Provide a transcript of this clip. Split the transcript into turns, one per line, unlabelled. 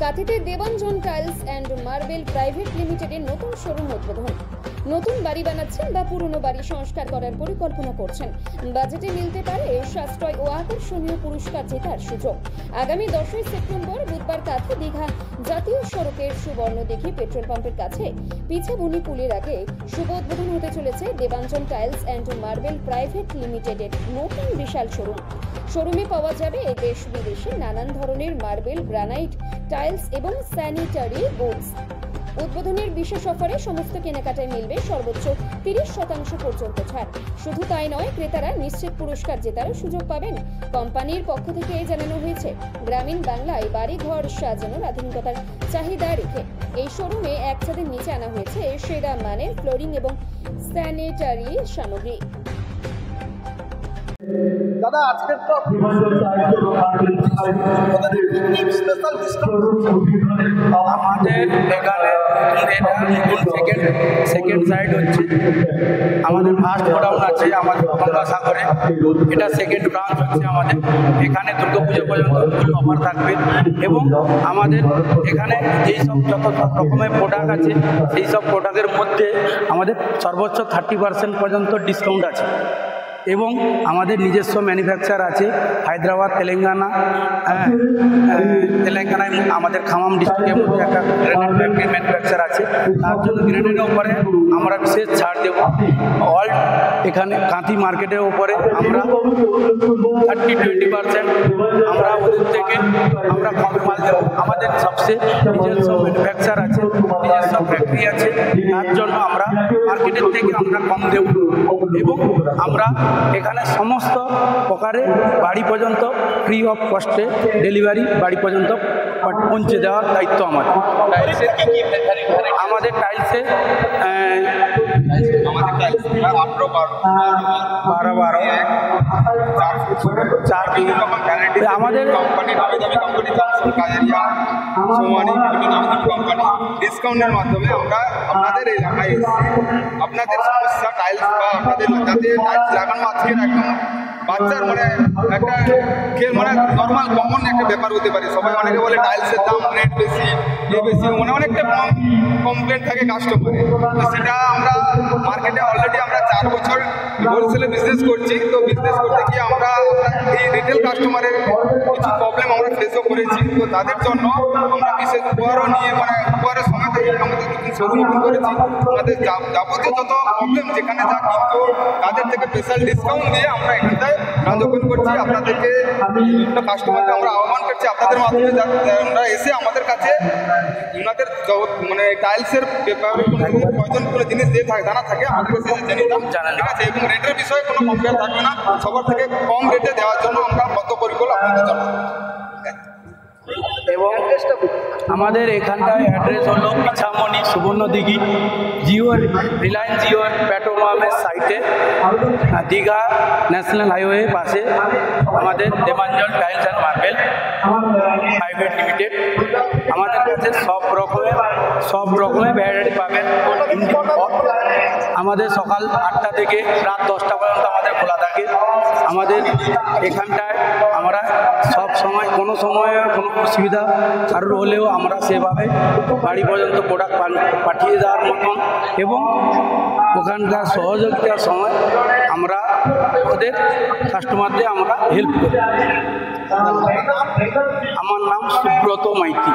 কাঁথিতে Debanjan tiles and marble private লিমিটেডের নতুন showroom উদ্বোধন। নতুন বাড়ি বানাচ্ছেন বা পুরনো বাড়ি সংস্কার করার পরিকল্পনা করছেন, বাজেটে মিলতে পারে সাশ্রয় ও আকর্ষণীয় পুরস্কার জেতার সুযোগ। আগামী 10ই সেপ্টেম্বর বুধবার কাঁথি দীঘা জাতীয় সড়কের সুবর্ণদিঘি পেট্রোল পাম্পের কাছে পিছাবনি পুলের আগে শুভ উদ্বোধন হতে চলেছে Debanjan tiles and marble private লিমিটেডের নতুন বিশাল শোরুম। শোরুমে পাওয়া যাবে দেশ বিদেশে নানান ধরনের মার্বেল, গ্রানাইট, টাইলস এবং স্যানিটারি গুডস। উদ্বোধনের বিশেষ অফারে সমস্ত কেনাকাটায় মিলবে সর্বোচ্চ 30% পর্যন্ত ছাড়। শুধু তাই নয়, ক্রেতারা নিশ্চিত পুরস্কার জেতারও সুযোগ পাবেন। কোম্পানির পক্ষ থেকে জানানো হয়েছে, গ্রামীণ বাংলায় বাড়িঘর সাজানোর আধুনিকতার চাহিদা রেখে এই শোরুমে এক ছাদের নিচে আনা হয়েছে সেরা মানের ফ্লোরিং এবং স্যানিটারি সামগ্রী।
দাদা আজকের তো
আমাদের এখানে সেকেন্ড সাইড হচ্ছে, আমাদের ফার্স্ট গোডাউন আছে আমাদের গঙ্গাসাগরে, এটা সেকেন্ড ব্রাঞ্চ হচ্ছে আমাদের। এখানে দুর্গাপুজো পর্যন্ত ফুল অফার থাকবে এবং আমাদের এখানে যেই সব যত রকমের প্রোডাক্ট আছে সেই সব প্রোডাক্টের মধ্যে আমাদের সর্বোচ্চ 30% পর্যন্ত ডিসকাউন্ট আছে এবং আমাদের নিজস্ব ম্যানুফ্যাকচার আছে হায়দ্রাবাদ, তেলেঙ্গানায় আমাদের খামাম ডিস্ট্রিক্টের মধ্যে একটা গ্রেনেড ফ্যাক্টরি ম্যানুফ্যাকচার আছে। তার জন্য গ্রেনেডের উপরে আমরা বিশেষ ছাড় দেবো। অল এখানে কাঁথি মার্কেটের উপরে আমরা 30-20% আমরা ওদের থেকে আমরা কম মাল দেবো। আমাদের সবচেয়ে নিজস্ব ম্যানুফ্যাকচার আছে, নিজস্ব ফ্যাক্টরি আছে, তার জন্য আমরা মার্কেটের থেকে আমরা কম দেবো এবং আমরা এখানে সমস্ত প্রকারে বাড়ি পর্যন্ত ফ্রি অফ কস্টে ডেলিভারি বাড়ি পর্যন্ত পৌঁছে দেওয়ার দায়িত্ব আমাদের। আমাদের টাইলসে 12 আমাদের
ডিসকাউন্টের মাধ্যমে আমরা আপনাদের এলাকায় এসেছি। আপনাদের সমস্যা টাইলস বা আপনাদের যাতে টাইলস লাগানো আজকের একদম বাচ্চার মানে একটা মানে নর্মাল কমন একটা ব্যাপার হতে পারে। সবাই অনেকে বলে টাইলসের দাম রেট বেশি, বেশি, মানে অনেকটা কমপ্লেন থাকে কাস্টমারে। তো সেটা আমরা মার্কেটে অলরেডি আমরা 4 বছর হোলসেলে বিজনেস করছি। তো বিজনেস করতে গিয়ে আমরা এই রিটেল কাস্টমারের কিছু প্রবলেম আমরা ফেসও করেছি। তো তাদের জন্য আমরা বিশেষ উপহারও নিয়ে মানে উপহারের সময় থেকে আমাদের নতুন শোরুম ওপেন করেছি। আমাদের যাবতীয় যত প্রবলেম যেখানে যা কিন্তু তাদের থেকে স্পেশাল ডিসকাউন্ট দিয়ে আমরা এখানটায় ব্রাঞ্চ ওপেন করছি। আপনাদেরকে বিভিন্ন কাস্টমারকে আমরা আহ্বান করছি আপনাদের মাধ্যমে আমরা এসে আমাদের কাছে ওনাদের মানে টাইলসের ব্যাপারে প্রয়োজন কোনো জিনিস দিয়ে থাকে জানা থাকে আমাদের কাছে জেনে দাম জানা, ঠিক আছে, এবং রেটের বিষয়ে কোনো কম্পেয়ার থাকবে না। সবার থেকে কম রেটে দেওয়ার জন্য আমরা বদ্ধপরিকর আপনাদের জানাবো।
এবং আমাদের এখানটায় অ্যাড্রেস হলো পিছামনি সুবর্ণদিঘি রিলায়েন্স জিও পেট্রোল পাম্পের সাইটে, দীঘা ন্যাশনাল হাইওয়ে পাশে আমাদের Debanjan tiles and marble private limited. আমাদের কাছে সব রকমের ভ্যারাইটি পাবেন। আমাদের সকাল 8টা থেকে রাত 10টা পর্যন্ত আমাদের খোলা থাকে। আমাদের এখানটায় আমরা সব সময় কোনো সময়ে কোনো অসুবিধা কারোর হলেও আমরা সেভাবে বাড়ি পর্যন্ত প্রোডাক্ট পাঠিয়ে দেওয়ার মতন এবং ওখানকার সহযোগিতার সময় আমরা ওদের কাস্টমারদের আমরা হেল্প করি। আমার নাম সুব্রত মাইতি।